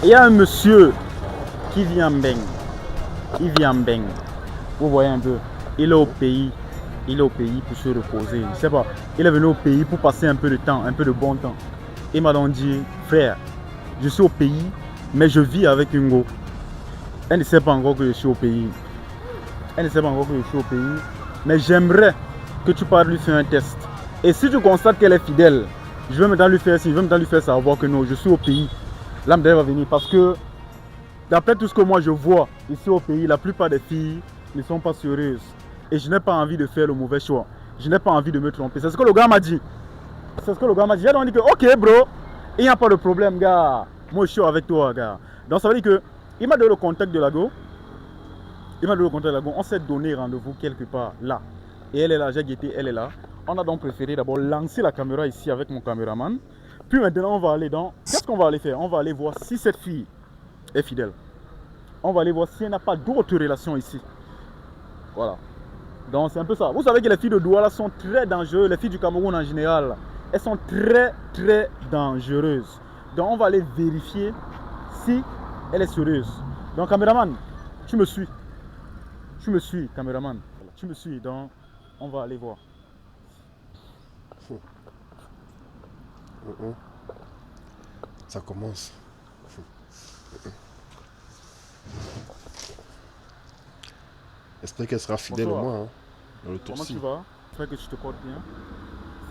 Il y a un monsieur qui vit en Beng. Il vit en Beng. Vous voyez un peu. Il est au pays. Il est au pays pour se reposer. Je sais pas. Il est venu au pays pour passer un peu de temps, un peu de bon temps. Il m'a donc dit, frère, je suis au pays, mais je vis avec Ungo. Elle ne sait pas encore que je suis au pays. Elle ne sait pas encore que je suis au pays. Mais j'aimerais que tu parles lui faire un test. Et si tu constates qu'elle est fidèle, je vais maintenant lui faire signe, je vais maintenant lui faire savoir que non, je suis au pays. L'âme d'elle va venir parce que d'après tout ce que moi je vois ici au pays, la plupart des filles ne sont pas sérieuses. Et je n'ai pas envie de faire le mauvais choix. Je n'ai pas envie de me tromper. C'est ce que le gars m'a dit. C'est ce que le gars m'a dit. J'ai donc dit que ok bro, il n'y a pas de problème gars. Moi je suis avec toi gars. Donc ça veut dire que il m'a donné le contact de la go. Il m'a donné le contact de la go. On s'est donné rendez-vous quelque part là. Et elle est là, j'ai guetté, elle est là. On a donc préféré d'abord lancer la caméra ici avec mon caméraman. Puis maintenant on va aller dans... Qu'est-ce qu'on va aller faire? On va aller voir si cette fille est fidèle. On va aller voir si elle n'a pas d'autres relations ici. Voilà. Donc c'est un peu ça. Vous savez que les filles de Douala sont très dangereuses. Les filles du Cameroun en général, elles sont très dangereuses. Donc on va aller vérifier si elle est sérieuse. Donc caméraman, tu me suis. Tu me suis, caméraman. Tu me suis, donc on va aller voir. Ça commence. J'espère qu'elle sera fidèle au moins. Hein, dans le Comment tu vas? J'espère que tu te portes bien.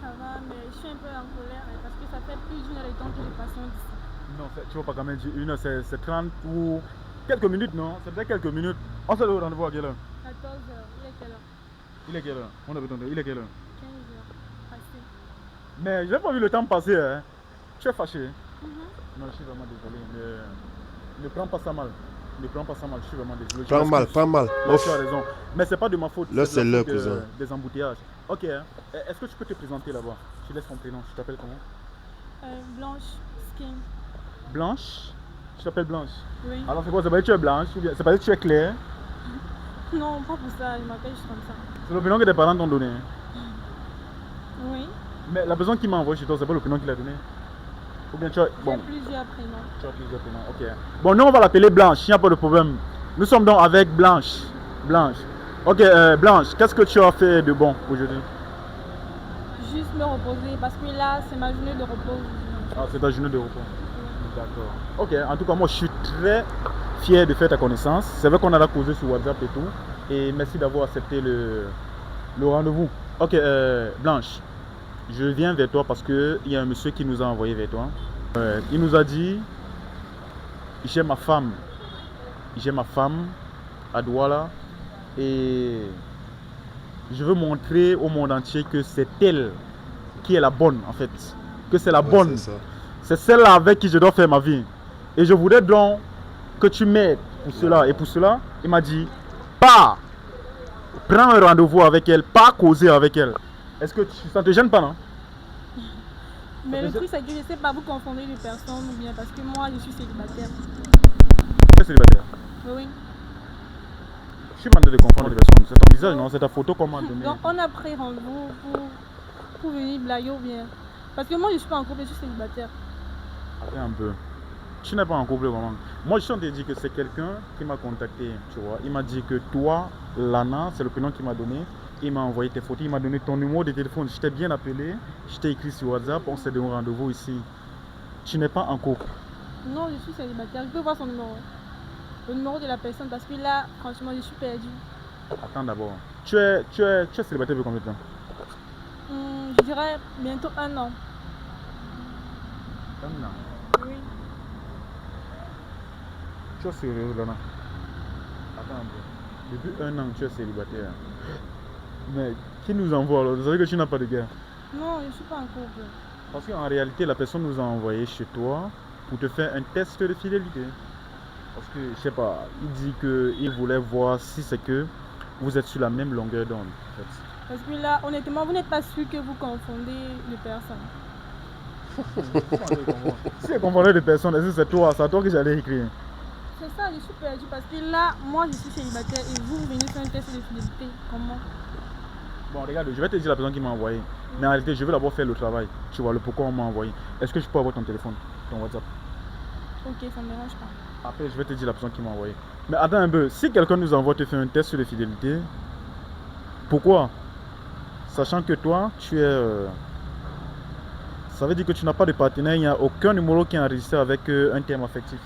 Ça va, mais je suis un peu en colère parce que ça fait plus d'une heure de temps que nous passons d'ici. Non, tu vas pas quand même dire une heure, c'est 30 ou quelques minutes, non? C'est peut-être quelques minutes. On se donne rendez-vous à quelle heure? 14h, il est quelle heure? Il est quelle heure? On avait donné, il est quelle heure? 15h, passé. Mais j'ai pas vu le temps passer, hein. Tu es fâché? Non, je suis vraiment désolé, mais ne prends pas ça mal. Ne prends pas ça mal, je suis vraiment désolé. Pas mal. Ouais, tu as raison. Mais c'est pas de ma faute. Là, c'est de la l'heure, faute cousin. des embouteillages. Ok, hein. Est-ce que tu peux te présenter là-bas? Tu laisses ton prénom. Tu t'appelles comment? Blanche, skin. Blanche? Tu t'appelles Blanche? Oui. Alors c'est quoi? C'est parce que tu es blanche ou bien c'est parce que tu es claire? Non, pas pour ça, je m'appelle juste comme ça. C'est le prénom que tes parents t'ont donné. Oui. Mais la personne qui m'a envoyé chez toi, c'est pas le prénom qu'il a donné? Ou bien tu as... Bon. J'ai plusieurs prénoms. Tu as plusieurs prénoms, ok. Bon, nous on va l'appeler Blanche, il n'y a pas de problème. Nous sommes donc avec Blanche. Blanche. Ok, Blanche, qu'est-ce que tu as fait de bon aujourd'hui? Juste me reposer parce que là, c'est ma journée de repos. Ah, c'est ta journée de repos. D'accord. Ok, en tout cas, moi je suis très fier de faire ta connaissance. C'est vrai qu'on a causé sur WhatsApp et tout. Et merci d'avoir accepté le rendez-vous. Ok, Blanche, je viens vers toi parce qu'il y a un monsieur qui nous a envoyé vers toi. Il nous a dit, j'ai ma femme à Douala et je veux montrer au monde entier que c'est elle qui est la bonne en fait. Que c'est la bonne. C'est celle-là avec qui je dois faire ma vie. Et je voudrais donc que tu m'aides pour cela. Et pour cela, il m'a dit, pas prends un rendez-vous avec elle, pas causer avec elle. Est-ce que ça te gêne pas, non? Mais le truc, c'est que je sais pas, vous confondez les personnes ou bien parce que moi, je suis célibataire. Tu es célibataire? Oui. Je suis pas en train de confondre les personnes. C'est ton visage, non? C'est ta photo qu'on m'a donnée. Donc, on a pris rendez-vous pour venir blaguer ou bien. Parce que moi, je suis pas en couple, je suis célibataire. Attends un peu. Tu n'es pas en couple vraiment. Moi, je suis en train de dire que c'est quelqu'un qui m'a contacté, tu vois. Il m'a dit que toi, Lana, c'est le prénom qu'il m'a donné. Il m'a envoyé tes photos, il m'a donné ton numéro de téléphone. Je t'ai bien appelé, je t'ai écrit sur WhatsApp, on s'est donné rendez-vous ici. Tu n'es pas en couple? Non, je suis célibataire. Je peux voir son numéro. Le numéro de la personne parce que là, franchement, je suis perdue. Attends d'abord. Tu es célibataire depuis combien de temps? Je dirais bientôt 1 an. 1 an. Oui. Tu es sérieux, Lana? Attends un peu. Depuis 1 an, tu es célibataire. Mais qui nous envoie alors? Vous savez que tu n'as pas de gars? Non, je ne suis pas en couple. Parce qu'en réalité, la personne nous a envoyé chez toi pour te faire un test de fidélité. Parce que, je sais pas, il dit qu'il voulait voir si c'est que vous êtes sur la même longueur d'onde. En fait. Parce que là, honnêtement, vous n'êtes pas sûr que vous confondez les personnes. Si je confondais de personnes, est-ce que c'est à toi que j'allais écrire? C'est ça, je suis perdue parce que là, moi je suis célibataire et vous venez faire un test de fidélité. Comment? Bon, regarde, je vais te dire la personne qui m'a envoyé. Mais en réalité, je vais d'abord faire le travail. Tu vois, le pourquoi on m'a envoyé. Est-ce que je peux avoir ton téléphone, ton WhatsApp? Ok, ça me dérange pas. Après, je vais te dire la personne qui m'a envoyé. Mais attends un peu, si quelqu'un nous envoie te faire un test sur les fidélités, pourquoi? Sachant que toi, tu es... ça veut dire que tu n'as pas de partenaire, il n'y a aucun numéro qui est enregistré avec un terme affectif.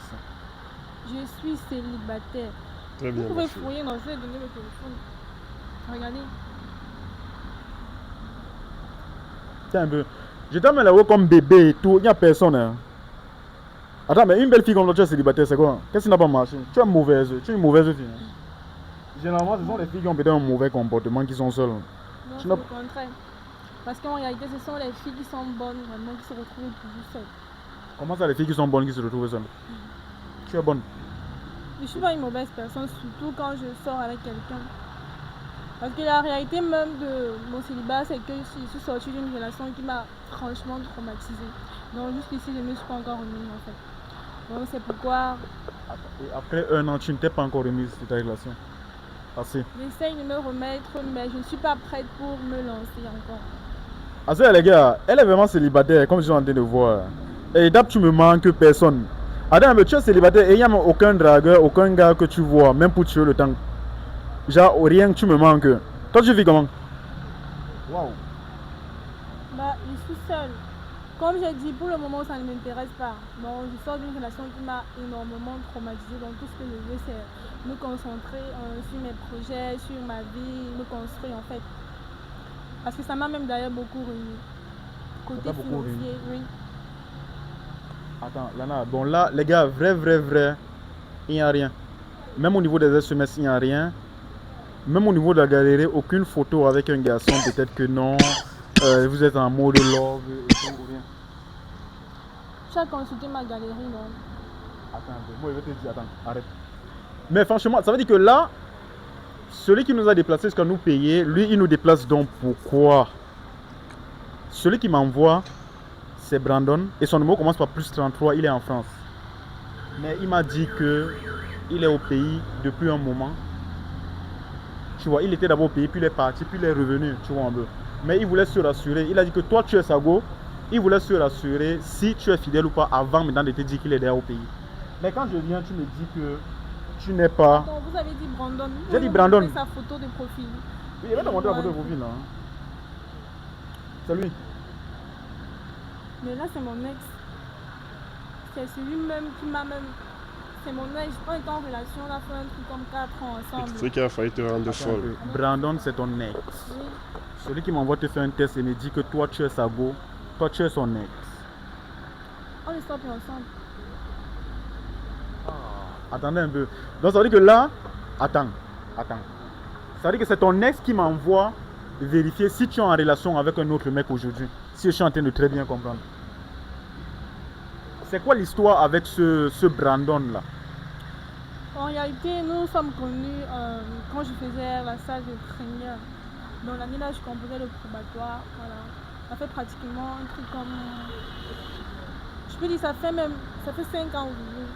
Je suis célibataire. Très Vous bien, pouvez ma fille. fouiller dans ces données de téléphone. Regardez. Tiens un peu. Je t'amène là-haut comme bébé et tout, il n'y a personne. Hein. Attends, mais une belle fille comme toi, tu es célibataire, c'est quoi? Qu'est-ce qui n'a pas marché? Tu es mauvaise, tu es une mauvaise fille. Hein. Généralement, ce sont les filles qui ont peut-être un mauvais comportement qui sont seules. Non, Tu c'est n'as- le contraire. Parce qu'en réalité, ce sont les filles qui sont bonnes, vraiment, qui se retrouvent toujours seules. Comment ça, les filles qui sont bonnes qui se retrouvent seules? Tu es bonne. Je suis pas une mauvaise personne, surtout quand je sors avec quelqu'un. Parce que la réalité même de mon célibat, c'est que je suis sortie d'une relation qui m'a franchement traumatisée. Donc jusqu'ici, je ne me suis pas encore remise en fait. Donc c'est pourquoi Et après un an, tu ne t'es pas encore remise de ta relation. Assez. j'essaye de me remettre, mais je ne suis pas prête pour me lancer encore. Assez, les gars, elle est vraiment célibataire, comme je suis en train de voir. Et d'ab, tu me manques personne. Attends, mais tu es célibataire et il n'y a même aucun dragueur, aucun gars que tu vois, même pour tuer le temps. Genre, rien que tu me manques. Toi, tu vis comment? Waouh. Bah, je suis seule. Comme j'ai dit, pour le moment, ça ne m'intéresse pas. Donc, je sors d'une relation qui m'a énormément traumatisée. Donc, tout ce que je veux, c'est me concentrer sur mes projets, sur ma vie, me construire en fait. Parce que ça m'a même d'ailleurs beaucoup ruiné. Côté t'a beaucoup financier, oui. Attends, Lana, bon là, les gars, vrai, il n'y a rien. Même au niveau des SMS, il n'y a rien. Même au niveau de la galerie, aucune photo avec un garçon, peut-être que non. Vous êtes en mode love et tout, ou rien. Tu as consulté ma galerie, non? Attends, moi je vais te dire, attends, arrête. Mais franchement, ça veut dire que là, celui qui nous a déplacés jusqu'à nous payer, lui, il nous déplace donc pourquoi? Celui qui m'envoie, c'est Brandon, et son numéro commence par +33, il est en France. Mais il m'a dit que il est au pays depuis un moment. Tu vois, il était d'abord au pays, puis il est parti, puis il est revenu, tu vois un peu. Mais il voulait se rassurer, il a dit que toi tu es sa go, il voulait se rassurer si tu es fidèle ou pas avant maintenant de te dire qu'il est déjà au pays. Mais quand je viens, tu me dis que tu n'es pas... Attends, vous avez dit Brandon. J'ai dit Brandon. Vous avez sa photo de profil. Oui, il va te montrer la photo de profil là. Hein. C'est lui. Mais là, c'est mon ex. C'est celui-même qui m'a même... C'est mon ex. On était en relation, on a fait un truc comme 4 ans Le ensemble. truc qui a failli te rendre Attends, folle. Brandon, c'est ton ex. Oui. Celui qui m'envoie te faire un test et me dit que toi tu es sa go, toi tu es son ex. On ne sort plus ensemble. Attendez un peu. Donc ça veut dire que là, attends. Ça veut dire que c'est ton ex qui m'envoie vérifier si tu es en relation avec un autre mec aujourd'hui. Si je suis en train de très bien comprendre. C'est quoi l'histoire avec ce Brandon là? En réalité, nous sommes connus quand je faisais la salle de première. Dans l'année là, je composais le probatoire. Voilà. Ça fait pratiquement un truc comme... Je peux dire, ça fait 5 ans aujourd'hui.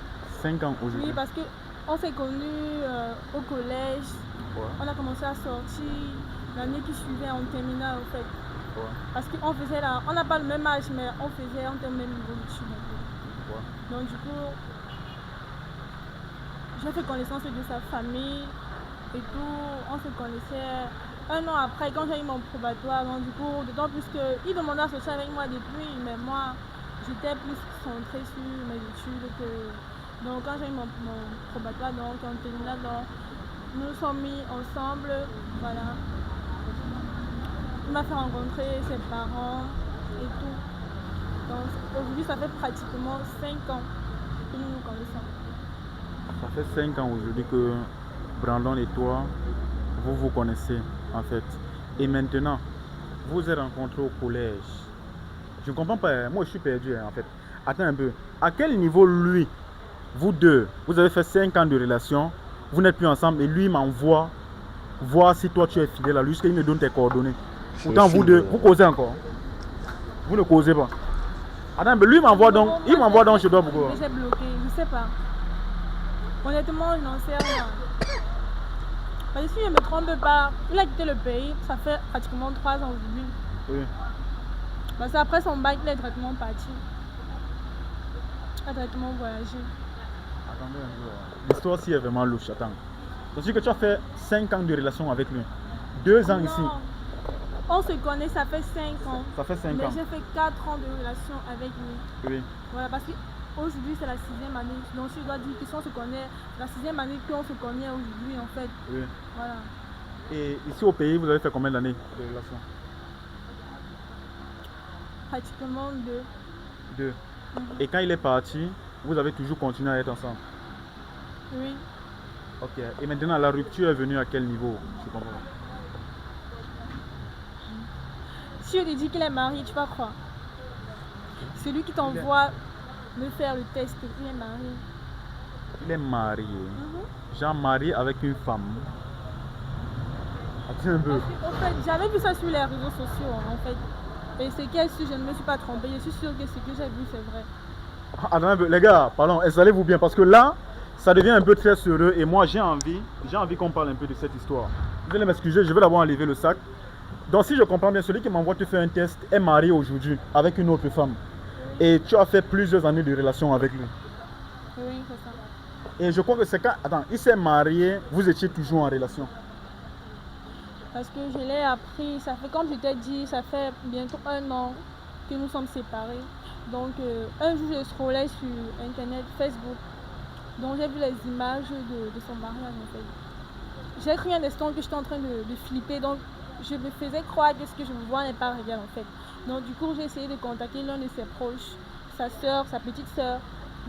5 ans Oui, aujourd'hui. parce qu'on s'est connus au collège. Ouais, On a commencé à sortir l'année qui suivait en terminale en fait. ouais, Parce qu'on faisait là, on n'a pas le même âge, mais on faisait en termes même niveau d'études. ouais. Donc du coup, j'ai fait connaissance de sa famille et tout. On se connaissait un an après quand j'ai eu mon probatoire. Donc du coup, d'autant plus qu'il demandait à sortir avec moi depuis, mais moi, j'étais plus centrée sur mes études que... Donc quand j'ai eu mon probatoire, donc en terminale, donc, nous nous sommes mis ensemble, voilà. Il m'a fait rencontrer ses parents et tout. Donc aujourd'hui, ça fait pratiquement 5 ans que nous nous connaissons. Ça fait 5 ans aujourd'hui que Brandon et toi, vous vous connaissez en fait. Et maintenant, vous vous êtes rencontrés au collège. Je ne comprends pas, moi je suis perdu en fait. Attends un peu, à quel niveau lui, vous deux, vous avez fait 5 ans de relation, vous n'êtes plus ensemble et lui m'envoie voir si toi tu es fidèle à lui, jusqu'à il me donne tes coordonnées. Pourtant vous deux, vous causez encore. Vous ne causez pas. Attends, mais lui m'envoie donc, il m'envoie donc chez toi pourquoi? J'ai bloqué, je sais pas. Honnêtement, je n'en sais rien. Parce que si je ne me trompe pas, il a quitté le pays, ça fait pratiquement 3 ans aujourd'hui. Oui. Parce qu'après son bac, il est directement parti. pas directement voyager. Attendez un peu. L'histoire ci est vraiment louche. Attends. C'est-à-dire que tu as fait 5 ans de relation avec lui. 2 ans ici. Non, on se connaît, ça fait 5 ans. Ça fait 5 Mais ans. j'ai fait 4 ans de relation avec lui. Oui. Voilà, parce qu'aujourd'hui c'est la 6e année. Donc je dois dire que si on se connaît, la 6e année qu'on se connaît aujourd'hui en fait. Oui. Voilà. Et ici au pays, vous avez fait combien d'années de relation? Pratiquement 2. 2. Et quand il est parti, vous avez toujours continué à être ensemble? Oui. Ok. Et maintenant, la rupture est venue à quel niveau? Je comprends. Si je te dis qu'il est marié, tu vas croire. Celui qui t'envoie me faire le test, il est marié. Il est marié. Genre marié avec une femme. Attends un peu. En fait, j'avais vu ça sur les réseaux sociaux en fait. Et c'est qu'elle, si je ne me suis pas trompée, je suis sûre que ce que j'ai vu c'est vrai. Attends un peu, les gars, pardon, installez-vous bien parce que là, ça devient un peu très sérieux et moi j'ai envie qu'on parle un peu de cette histoire. Vous allez m'excuser, je vais d'abord enlever le sac. Donc si je comprends bien, celui qui m'envoie te faire un test est marié aujourd'hui avec une autre femme. Et tu as fait plusieurs années de relation avec lui. Oui, c'est ça. Et je crois que c'est quand... Attends, il s'est marié, vous étiez toujours en relation. Parce que je l'ai appris, ça fait comme je t'ai dit, ça fait bientôt 1 an que nous sommes séparés. Donc un jour je scrollais sur internet, Facebook. Donc j'ai vu les images de son mariage en fait. J'ai cru un instant que j'étais en train de flipper. Donc je me faisais croire que ce que je vois n'est pas réel en fait. Donc du coup j'ai essayé de contacter l'un de ses proches, sa soeur, sa petite soeur.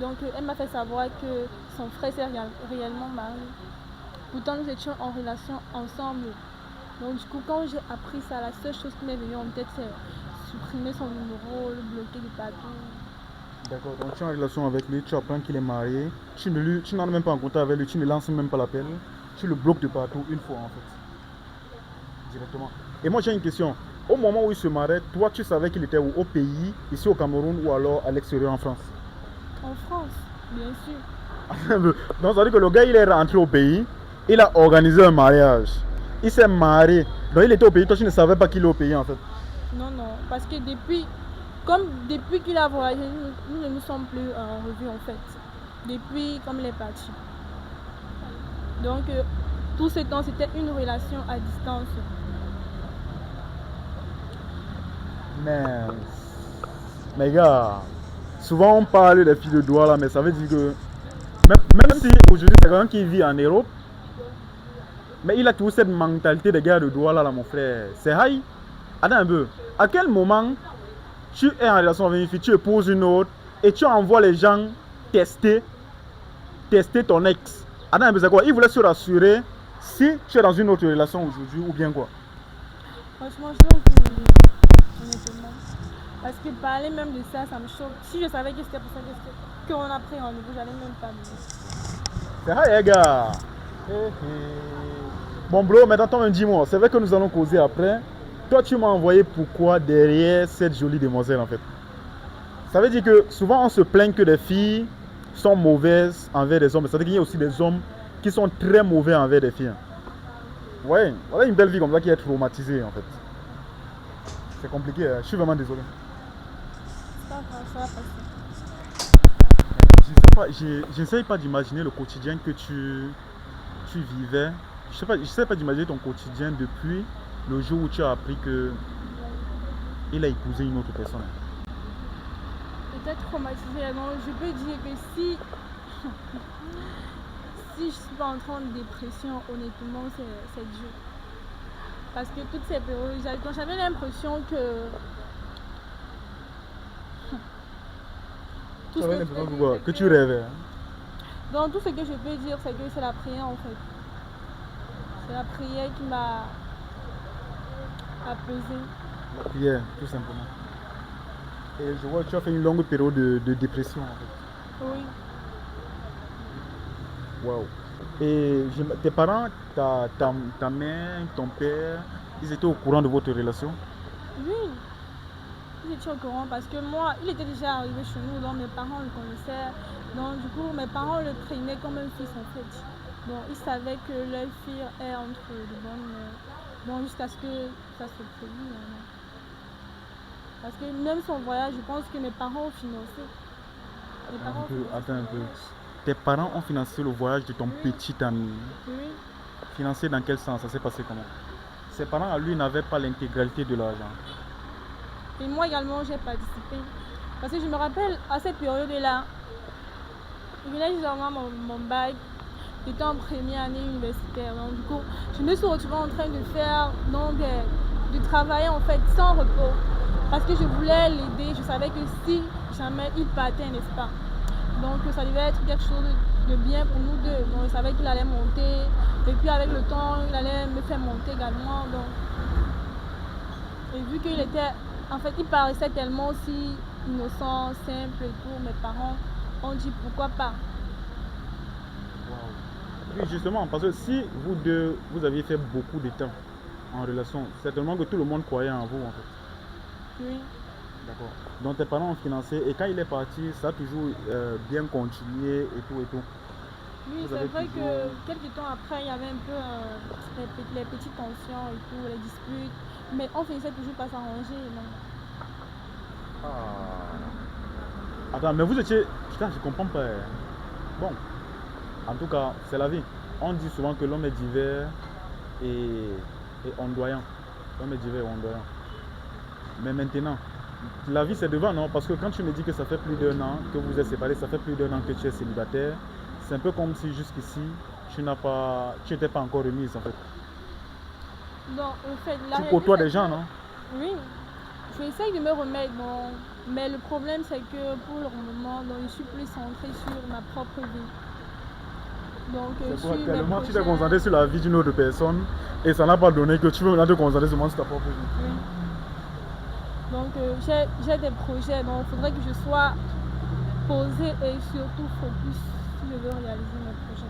Donc elle m'a fait savoir que son frère s'est réellement marié. Pourtant nous étions en relation ensemble. Donc du coup quand j'ai appris ça, la seule chose qui m'est venue en tête c'est supprimer son numéro, le bloquer de partout. D'accord, donc tu es en relation avec lui, tu apprends qu'il est marié, tu n'en es même pas en contact avec lui, tu ne lances même pas l'appel, tu le bloques de partout une fois en fait. Directement. Et moi j'ai une question. Au moment où il se mariait, toi tu savais qu'il était où? Au pays, ici au Cameroun ou alors à l'extérieur en France? En France, bien sûr. Donc ça veut dire que le gars il est rentré au pays, il a organisé un mariage, il s'est marié, donc il était au pays, toi tu ne savais pas qu'il est au pays en fait. Non, parce que depuis qu'il a voyagé, nous ne nous sommes plus revus en fait. Depuis comme il est parti. Donc tout ce temps c'était une relation à distance. Mais gars, souvent on parle des filles de Douala, mais ça veut dire que même si aujourd'hui c'est quelqu'un qui vit en Europe, mais il a toujours cette mentalité de gars de Douala là mon frère. C'est high. Attends un peu. À quel moment tu es en relation avec une fille, tu épouses une autre et tu envoies les gens tester ton ex? Attends un peu, c'est quoi? Il voulait se rassurer si tu es dans une autre relation aujourd'hui ou bien quoi? Franchement, je l'ai oublié, honnêtement. Parce que parler même de ça, ça me choque. Si je savais que c'était pour ça qu'on a pris rendez-vous, j'allais même pas me dire. C'est high, les gars. Bon bro, maintenant toi dis-moi, c'est vrai que nous allons causer après. Toi tu m'as envoyé pourquoi derrière cette jolie demoiselle en fait. Ça veut dire que souvent on se plaint que les filles sont mauvaises envers des hommes. C'est-à-dire qu'il y a aussi des hommes qui sont très mauvais envers des filles. Ouais, voilà une belle vie comme ça qui est traumatisée en fait. C'est compliqué, hein. Je suis vraiment désolé. Ça va passer. J'essaye pas d'imaginer le quotidien que tu vivais. Je sais pas d'imaginer ton quotidien depuis le jour où tu as appris que il a épousé une autre personne. Peut-être traumatisée, non, je peux dire que si je suis pas entrée en dépression, honnêtement, c'est dur. Parce que toutes ces périodes, j'avais l'impression que... Que tu rêvais. Donc tout ce que je peux dire, c'est que c'est la prière en fait. C'est la prière qui m'a apaisée. La prière, tout simplement. Et je vois que tu as fait une longue période de dépression en fait. Oui. Waouh. Et tes parents, ta mère, ton père, ils étaient au courant de votre relation? Oui. Ils étaient au courant parce que moi, il était déjà arrivé chez nous, donc mes parents le connaissaient. Donc du coup, mes parents le traînaient comme un fils en fait. Donc ils savaient que leur fille est entre de bonnes mains. Donc jusqu'à ce que ça se produise. Parce que même son voyage, je pense que mes parents ont financé. Les parents ont financé Attends un le peu. voyage. Tes parents ont financé le voyage de ton Oui. petit ami. Oui. Financé dans quel sens? Ça s'est passé comment? Ses parents à lui n'avaient pas l'intégralité de l'argent. Et moi également, j'ai participé. Parce que je me rappelle, à cette période-là, je venais juste d'avoir mon bac. J'étais en première année universitaire. Donc, du coup, je me suis retrouvée en train de faire, de travailler en fait sans repos. Parce que je voulais l'aider. Je savais que si jamais il partait, n'est-ce pas? Donc, ça devait être quelque chose de bien pour nous deux. Donc, je savais qu'il allait monter. Et puis, avec le temps, il allait me faire monter également. Donc, et vu qu'il était, en fait, il paraissait tellement aussi innocent, simple et tout, mes parents ont dit pourquoi pas. Oui, justement, parce que si vous deux, vous aviez fait beaucoup de temps en relation, certainement que tout le monde croyait en vous, en fait. Oui. D'accord. Donc tes parents ont financé et quand il est parti, ça a toujours bien continué et tout et tout. Oui, Vous c'est avez vrai toujours- que quelques temps après, il y avait un peu les petites tensions et tout, les disputes. Mais on finissait toujours par s'arranger. Donc. Attends, mais vous étiez... Putain, je comprends pas. Bon, en tout cas, c'est la vie. On dit souvent que l'homme est divers et ondoyant. L'homme est divers et ondoyant. Mais maintenant, la vie c'est devant, non? Parce que quand tu me dis que ça fait plus d'1 an que vous êtes séparés, ça fait plus d'1 an que tu es célibataire, c'est un peu comme si jusqu'ici, tu n'étais pas encore remise en fait. Donc, en fait, la Tu réalité, côtoies c'est des gens, que- non? Oui, j'essaye de me remettre, bon, mais le problème c'est que pour le moment, donc, je suis plus centrée sur ma propre vie. Donc, C'est sur quoi, mes tellement tu t'es projets. concentré sur la vie d'une autre personne et ça n'a pas donné que tu veux maintenant te concentrer seulement sur ta propre vie. Oui. Donc, j'ai des projets, donc il faudrait que je sois posée et surtout focus si je veux réaliser mes projets.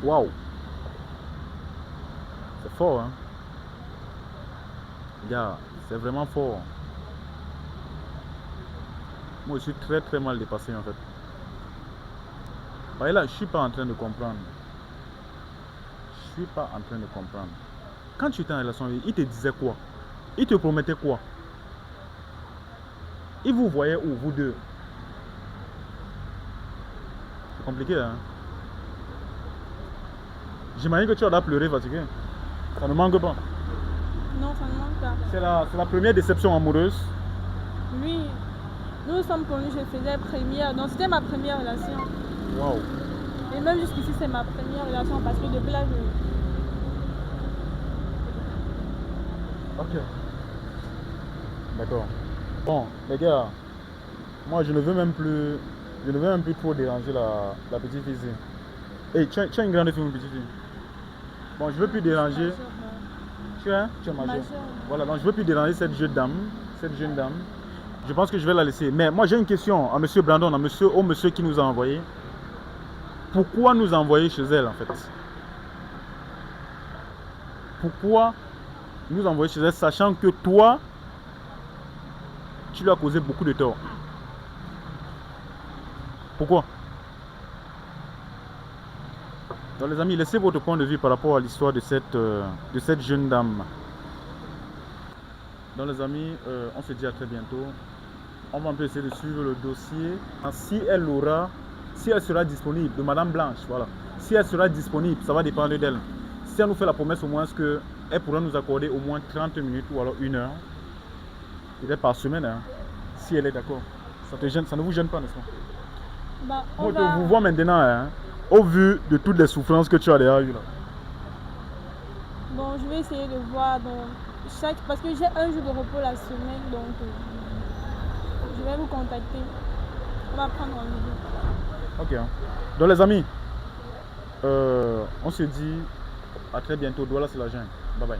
Waouh! C'est fort, hein? Gars, c'est vraiment fort. Moi, je suis très très mal dépassé en fait. Bah, là, je suis pas en train de comprendre. Je suis pas en train de comprendre. Quand tu étais en relation avec lui, il te disait quoi? Il te promettait quoi? Il vous voyait où, vous deux? C'est compliqué, hein? J'imagine que tu as pleuré fatigué. Ça ne manque pas. Non, ça ne manque pas. C'est la première déception amoureuse. Oui, nous nous sommes connus, je faisais première, donc c'était ma première relation. Waouh! Et même jusqu'ici, c'est ma première relation parce que depuis là, Ok. D'accord. Bon, les gars, moi je ne veux même plus trop déranger la petite fille ici. Hey, tu as une grande fille ou une petite fille? Bon, je veux plus déranger. Tu es majeure. majeure. Voilà, donc je veux plus déranger cette jeune dame. Je pense que je vais la laisser. Mais moi j'ai une question à monsieur Brandon, au monsieur qui nous a envoyé. Pourquoi nous envoyer chez elle en fait? Pourquoi nous envoyer chez elle sachant que toi, tu lui as causé beaucoup de tort? Pourquoi? Donc les amis, laissez votre point de vue par rapport à l'histoire de cette jeune dame. Donc les amis, on se dit à très bientôt. On va un peu essayer de suivre le dossier. Si elle sera disponible, de Madame Blanche, voilà. Si elle sera disponible, ça va dépendre d'elle. Si elle nous fait la promesse au moins qu'elle pourra nous accorder au moins 30 minutes ou alors 1 heure, peut-être par semaine, hein, si elle est d'accord. Ça ne vous gêne pas, n'est-ce pas? Bah, Moi, je vous vois maintenant, hein, au vu de toutes les souffrances que tu as déjà eues là. Bon, je vais essayer de voir parce que j'ai un jour de repos la semaine, donc je vais vous contacter. On va prendre rendez-vous. Ok. Hein. Donc les amis, on se dit à très bientôt. Douala, c'est la jungle. Bye bye.